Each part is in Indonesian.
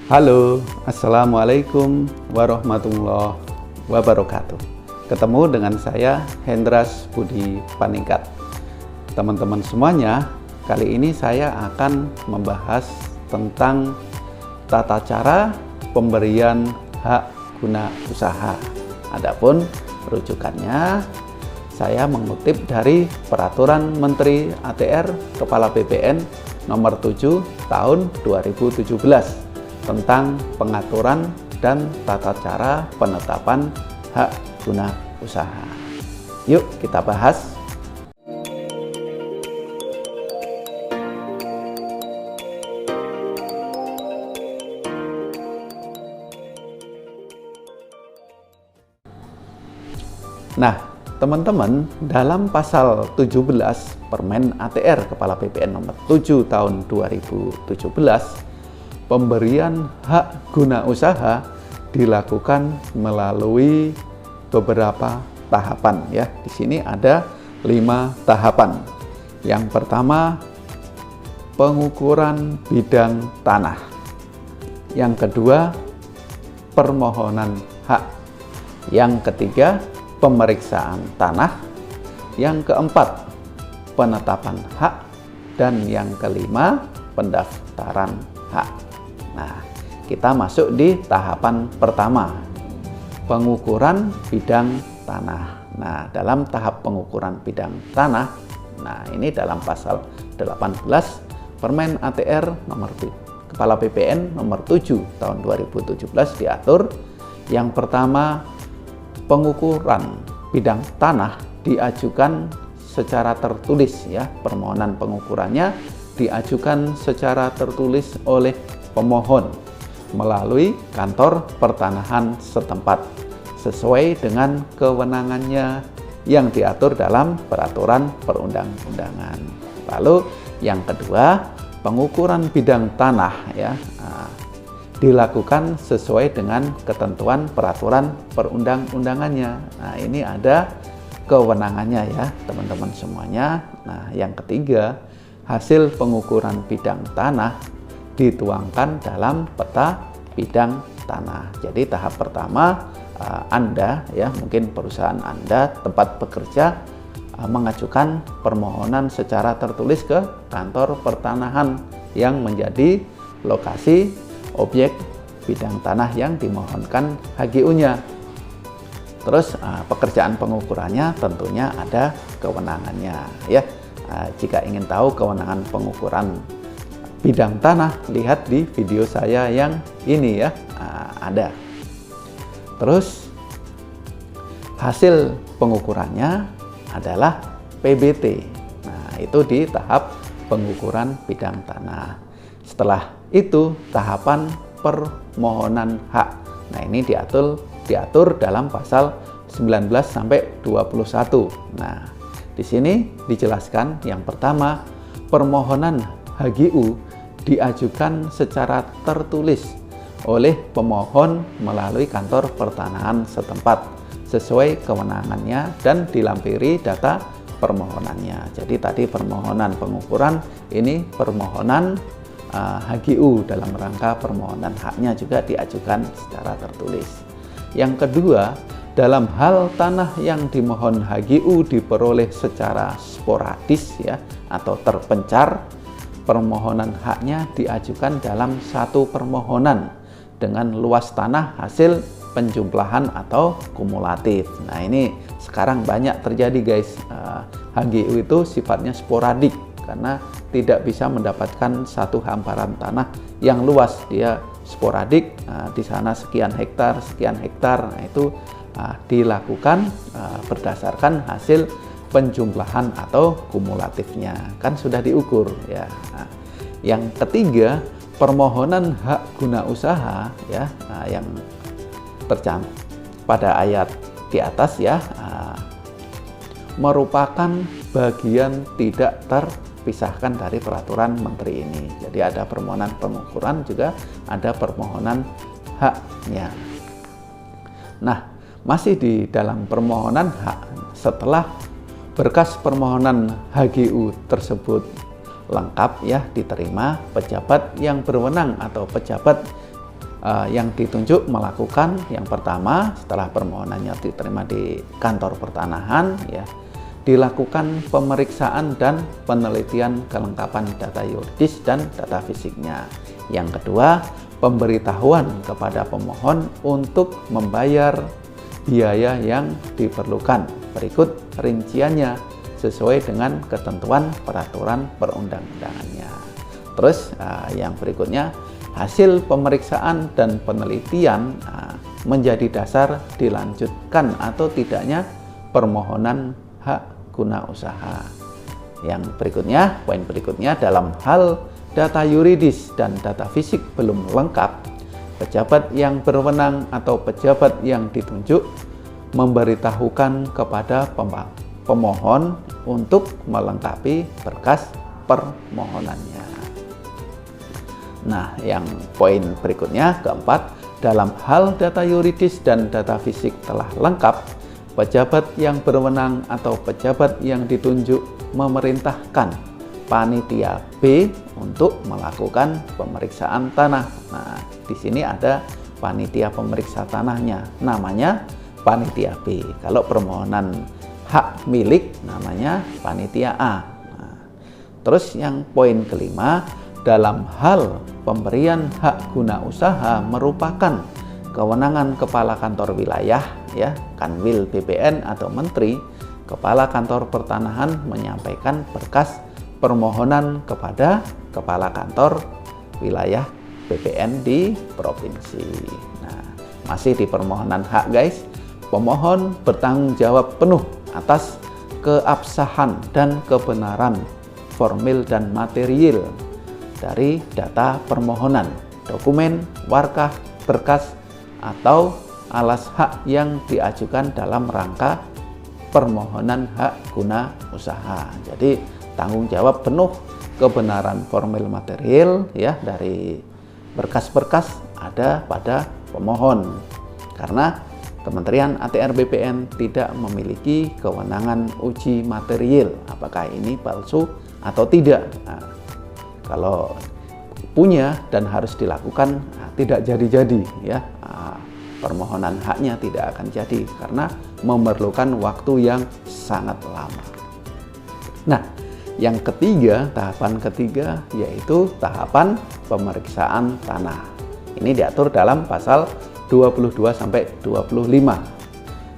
Halo, Assalamualaikum warahmatullahi wabarakatuh. Ketemu dengan saya, Hendras Budi Paningkat. Teman-teman semuanya, kali ini saya akan membahas tentang tata cara pemberian hak guna usaha. Adapun rujukannya, saya mengutip dari Peraturan Menteri ATR Kepala BPN Nomor 7 Tahun 2017 tentang pengaturan dan tata cara penetapan hak guna usaha. Yuk kita bahas. Nah, teman-teman, dalam pasal 17 Permen ATR Kepala BPN Nomor 7 Tahun 2017, pemberian hak guna usaha dilakukan melalui beberapa tahapan ya. Di sini ada 5 tahapan. Yang pertama, pengukuran bidang tanah. Yang kedua, permohonan hak. Yang ketiga, pemeriksaan tanah. Yang keempat, penetapan hak. Dan yang kelima, pendaftaran hak. Nah, kita masuk di tahapan pertama, pengukuran bidang tanah. Nah, dalam tahap pengukuran bidang tanah, nah ini dalam pasal 18 Permen ATR Kepala BPN Nomor 7 Tahun 2017 diatur. Yang pertama, pengukuran bidang tanah diajukan secara tertulis ya. Permohonan pengukurannya diajukan secara tertulis oleh pemohon melalui kantor pertanahan setempat sesuai dengan kewenangannya yang diatur dalam peraturan perundang-undangan. Lalu yang kedua, pengukuran bidang tanah ya dilakukan sesuai dengan ketentuan peraturan perundang-undangannya. Nah, ini ada kewenangannya ya teman-teman semuanya. Nah, yang ketiga, hasil pengukuran bidang tanah dituangkan dalam peta bidang tanah. Jadi tahap pertama, Anda ya, mungkin perusahaan Anda, tempat bekerja, mengajukan permohonan secara tertulis ke kantor pertanahan yang menjadi lokasi objek bidang tanah yang dimohonkan HGU-nya. Terus pekerjaan pengukurannya tentunya ada kewenangannya ya. Jika ingin tahu kewenangan pengukuran bidang tanah, lihat di video saya yang ini ya, ada. Terus hasil pengukurannya adalah PBT. Nah, itu di tahap pengukuran bidang tanah. Setelah itu tahapan permohonan hak. Nah, ini diatur dalam pasal 19 sampai 21. Nah, di sini dijelaskan yang pertama, permohonan HGU diajukan secara tertulis oleh pemohon melalui kantor pertanahan setempat sesuai kewenangannya dan dilampiri data permohonannya. Jadi tadi permohonan pengukuran, ini permohonan HGU dalam rangka permohonan haknya juga diajukan secara tertulis. Yang kedua, dalam hal tanah yang dimohon HGU diperoleh secara sporadis ya atau terpencar, permohonan haknya diajukan dalam satu permohonan dengan luas tanah hasil penjumlahan atau kumulatif. Nah, ini sekarang banyak terjadi guys, HGU itu sifatnya sporadik karena tidak bisa mendapatkan satu hamparan tanah yang luas. Dia sporadik, di sana sekian hektar. Nah, itu dilakukan berdasarkan hasil penjumlahan atau kumulatifnya, kan sudah diukur ya. Nah, yang ketiga, permohonan hak guna usaha ya, yang tercantum pada ayat di atas ya, merupakan bagian tidak terpisahkan dari peraturan menteri ini. Jadi ada permohonan pengukuran, juga ada permohonan haknya. Nah, masih di dalam permohonan hak, setelah berkas permohonan HGU tersebut lengkap ya diterima, pejabat yang berwenang atau pejabat yang ditunjuk melakukan yang pertama setelah permohonannya diterima di kantor pertanahan, ya, dilakukan pemeriksaan dan penelitian kelengkapan data yuridis dan data fisiknya. Yang kedua, pemberitahuan kepada pemohon untuk membayar biaya yang diperlukan. Berikut rinciannya sesuai dengan ketentuan peraturan perundang-undangannya. Terus yang berikutnya, hasil pemeriksaan dan penelitian menjadi dasar dilanjutkan atau tidaknya permohonan hak guna usaha. Yang berikutnya, poin berikutnya, dalam hal data yuridis dan data fisik belum lengkap, pejabat yang berwenang atau pejabat yang ditunjuk memberitahukan kepada pemohon untuk melengkapi berkas permohonannya. Nah, yang poin berikutnya, keempat, dalam hal data yuridis dan data fisik telah lengkap, pejabat yang berwenang atau pejabat yang ditunjuk memerintahkan panitia B untuk melakukan pemeriksaan tanah. Nah, di sini ada panitia pemeriksa tanahnya, namanya panitia B. Kalau permohonan hak milik namanya panitia A. Nah, terus yang poin kelima, dalam hal pemberian hak guna usaha merupakan kewenangan kepala kantor wilayah, ya, Kanwil BPN atau menteri, kepala kantor pertanahan menyampaikan berkas permohonan kepada kepala kantor wilayah BPN di provinsi. Nah, masih di permohonan hak, guys. Pemohon bertanggung jawab penuh atas keabsahan dan kebenaran formil dan material dari data permohonan, dokumen, warkah, berkas, atau alas hak yang diajukan dalam rangka permohonan hak guna usaha. Jadi tanggung jawab penuh kebenaran formil material, ya, dari berkas-berkas ada pada pemohon, karena Kementerian ATR BPN tidak memiliki kewenangan uji material apakah ini palsu atau tidak. Nah, kalau punya dan harus dilakukan, tidak jadi-jadi, ya, permohonan haknya tidak akan jadi karena memerlukan waktu yang sangat lama. Nah, yang ketiga, tahapan ketiga, yaitu tahapan pemeriksaan tanah. Ini diatur dalam pasal 22 sampai 25.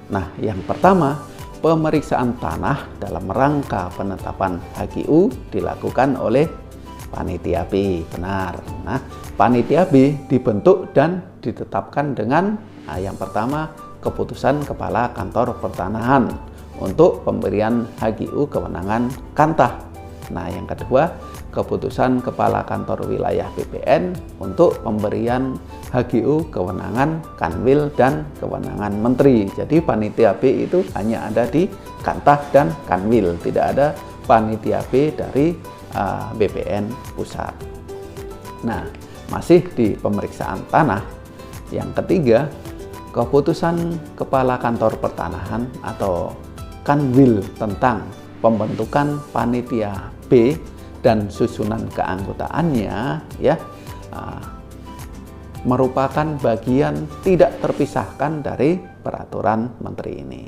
Nah, yang pertama, pemeriksaan tanah dalam rangka penetapan HGU dilakukan oleh panitia B. Benar. Nah, panitia B dibentuk dan ditetapkan dengan yang pertama, keputusan kepala kantor pertanahan untuk pemberian HGU kewenangan kantah. Nah, yang kedua, keputusan kepala kantor wilayah BPN untuk pemberian HGU kewenangan kanwil dan kewenangan menteri. Jadi panitia B itu hanya ada di kantah dan kanwil, tidak ada panitia B dari BPN pusat. Nah, masih di pemeriksaan tanah, yang ketiga, keputusan kepala kantor pertanahan atau kanwil tentang pembentukan panitia B dan susunan keanggotaannya, ya, merupakan bagian tidak terpisahkan dari peraturan menteri ini.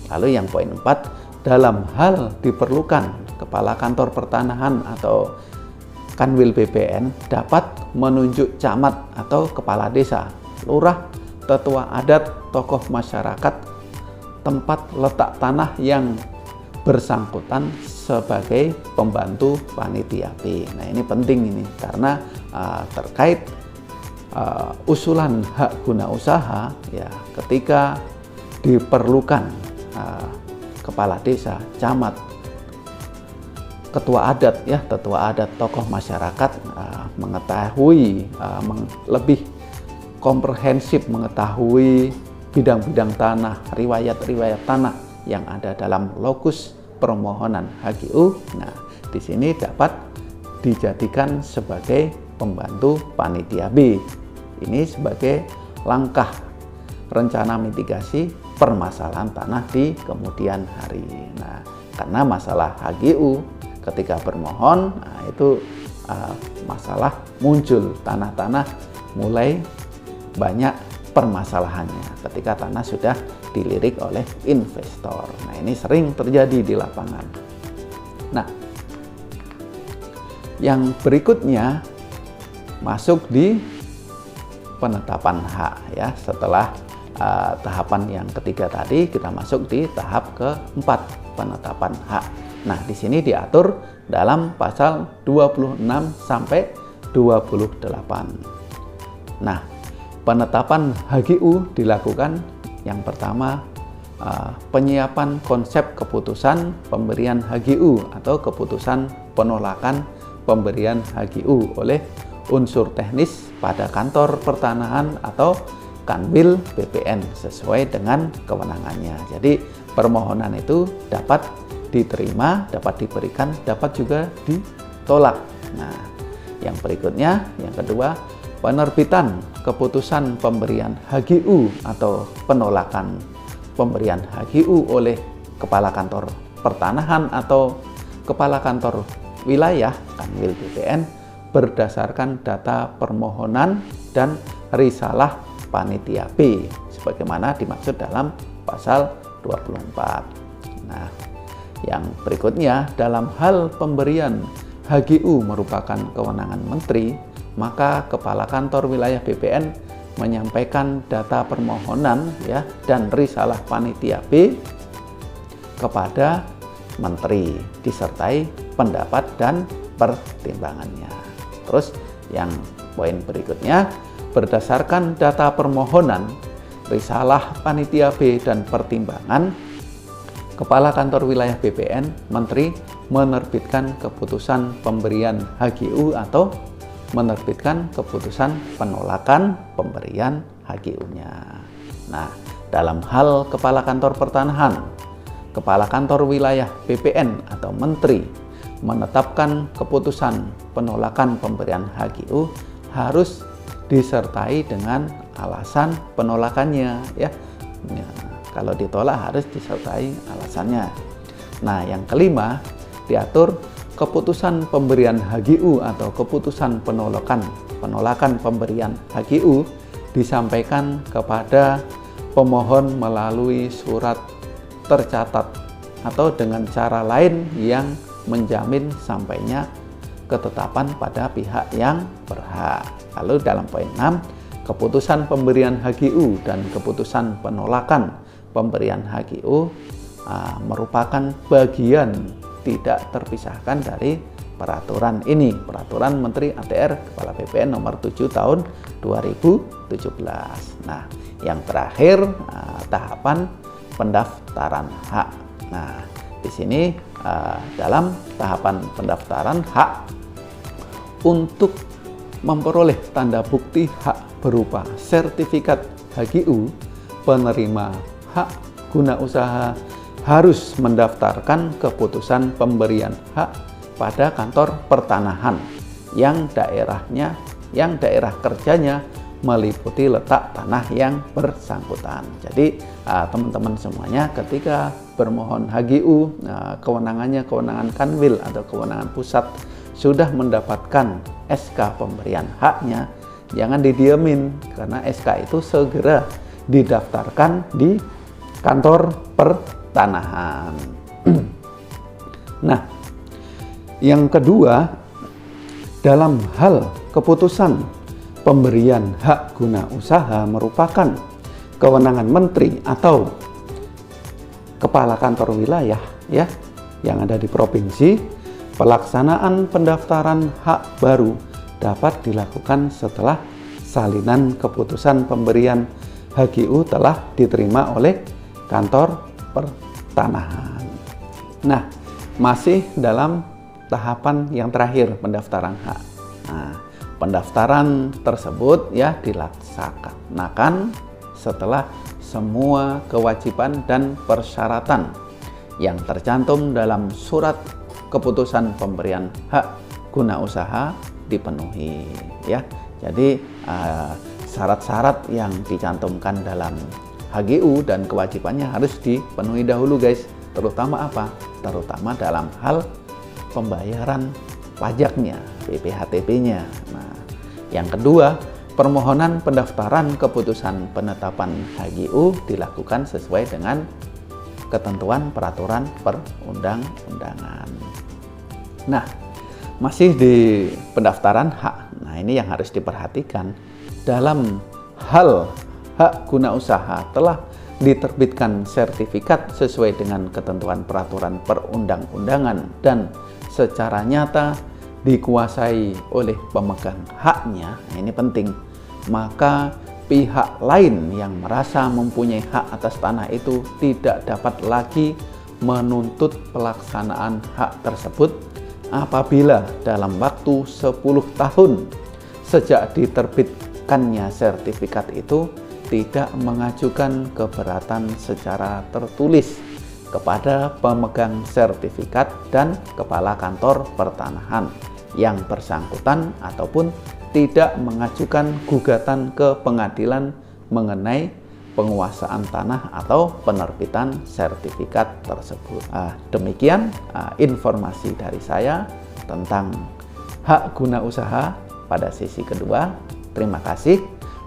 Lalu yang poin 4, dalam hal diperlukan kepala kantor pertanahan atau kanwil BPN dapat menunjuk camat atau kepala desa, lurah, tetua adat, tokoh masyarakat, tempat letak tanah yang bersangkutan sebagai pembantu panitia B. Nah, ini penting ini karena terkait usulan hak guna usaha, ya, ketika diperlukan kepala desa, camat, ketua adat, ya, tetua adat, tokoh masyarakat mengetahui lebih komprehensif mengetahui bidang-bidang tanah, riwayat-riwayat tanah yang ada dalam lokus permohonan HGU. Nah, di sini dapat dijadikan sebagai pembantu panitia B. Ini sebagai langkah rencana mitigasi permasalahan tanah di kemudian hari. Nah, karena masalah HGU ketika bermohon, itu masalah muncul tanah-tanah mulai banyak permasalahannya ketika tanah sudah dilirik oleh investor. Nah, ini sering terjadi di lapangan. Nah, yang berikutnya masuk di penetapan hak ya. Setelah tahapan yang ketiga tadi, kita masuk di tahap keempat, penetapan hak. Nah, di sini diatur dalam pasal 26 sampai 28. Nah, penetapan HGU dilakukan yang pertama penyiapan konsep keputusan pemberian HGU atau keputusan penolakan pemberian HGU oleh unsur teknis pada kantor pertanahan atau Kanwil BPN sesuai dengan kewenangannya. Jadi permohonan itu dapat diterima, dapat diberikan, dapat juga ditolak. Nah, yang berikutnya, yang kedua, penerbitan keputusan pemberian HGU atau penolakan pemberian HGU oleh Kepala Kantor Pertanahan atau Kepala Kantor Wilayah Kanwil BPN berdasarkan data permohonan dan risalah panitia B sebagaimana dimaksud dalam pasal 24. Nah, yang berikutnya, dalam hal pemberian HGU merupakan kewenangan menteri, maka Kepala Kantor Wilayah BPN menyampaikan data permohonan ya dan risalah panitia B kepada menteri disertai pendapat dan pertimbangannya. Terus yang poin berikutnya, berdasarkan data permohonan, risalah panitia B dan pertimbangan, Kepala Kantor Wilayah BPN, Menteri menerbitkan keputusan pemberian HGU atau menerbitkan keputusan penolakan pemberian HGU-nya. Nah, dalam hal Kepala Kantor Pertanahan, Kepala Kantor Wilayah BPN atau Menteri menetapkan keputusan penolakan pemberian HGU harus disertai dengan alasan penolakannya ya. Kalau ditolak harus disertai alasannya. Nah, yang kelima, diatur keputusan pemberian HGU atau keputusan penolakan pemberian HGU disampaikan kepada pemohon melalui surat tercatat atau dengan cara lain yang menjamin sampainya ketetapan pada pihak yang berhak. Lalu dalam poin 6, keputusan pemberian HGU dan keputusan penolakan pemberian HGU merupakan bagian tidak terpisahkan dari peraturan ini, Peraturan Menteri ATR Kepala BPN nomor 7 tahun 2017. Nah, yang terakhir tahapan pendaftaran hak. Nah, di sini dalam tahapan pendaftaran hak untuk memperoleh tanda bukti hak berupa sertifikat HGU, penerima hak guna usaha harus mendaftarkan keputusan pemberian hak pada kantor pertanahan yang daerah kerjanya meliputi letak tanah yang bersangkutan. Jadi teman-teman semuanya ketika bermohon HGU, kewenangannya kewenangan Kanwil atau kewenangan pusat sudah mendapatkan SK pemberian haknya, jangan didiemin karena SK itu segera didaftarkan di kantor pertanahan. Nah, yang kedua, dalam hal keputusan pemberian hak guna usaha merupakan kewenangan menteri atau kepala kantor wilayah ya yang ada di provinsi. Pelaksanaan pendaftaran hak baru dapat dilakukan setelah salinan keputusan pemberian HGU telah diterima oleh kantor pertanahan. Nah, masih dalam tahapan yang terakhir, pendaftaran hak. Nah, pendaftaran tersebut ya dilaksanakan setelah semua kewajiban dan persyaratan yang tercantum dalam surat keputusan pemberian hak guna usaha dipenuhi ya. Jadi syarat-syarat yang dicantumkan dalam HGU dan kewajibannya harus dipenuhi dahulu guys. Terutama apa? Terutama dalam hal pembayaran pajaknya, PPHTP-nya. Nah, yang kedua, permohonan pendaftaran keputusan penetapan HGU dilakukan sesuai dengan ketentuan peraturan perundang-undangan. Nah, masih di pendaftaran hak. Nah, ini yang harus diperhatikan. Dalam hal hak guna usaha telah diterbitkan sertifikat sesuai dengan ketentuan peraturan perundang-undangan dan secara nyata dikuasai oleh pemegang haknya, nah ini penting, maka pihak lain yang merasa mempunyai hak atas tanah itu tidak dapat lagi menuntut pelaksanaan hak tersebut apabila dalam waktu 10 tahun sejak diterbitkannya sertifikat itu tidak mengajukan keberatan secara tertulis kepada pemegang sertifikat dan kepala kantor pertanahan yang bersangkutan ataupun tidak mengajukan gugatan ke pengadilan mengenai penguasaan tanah atau penerbitan sertifikat tersebut. Demikian informasi dari saya tentang hak guna usaha pada sesi kedua. Terima kasih.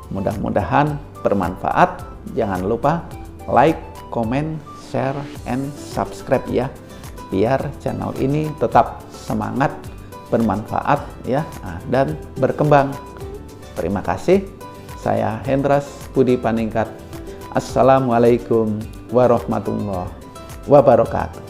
Mudah-mudahan bermanfaat. Jangan lupa like, comment, share, and subscribe ya, biar channel ini tetap semangat, bermanfaat ya, dan berkembang. Terima kasih. Saya Hendras Budi Paningkat. Assalamualaikum warahmatullahi wabarakatuh.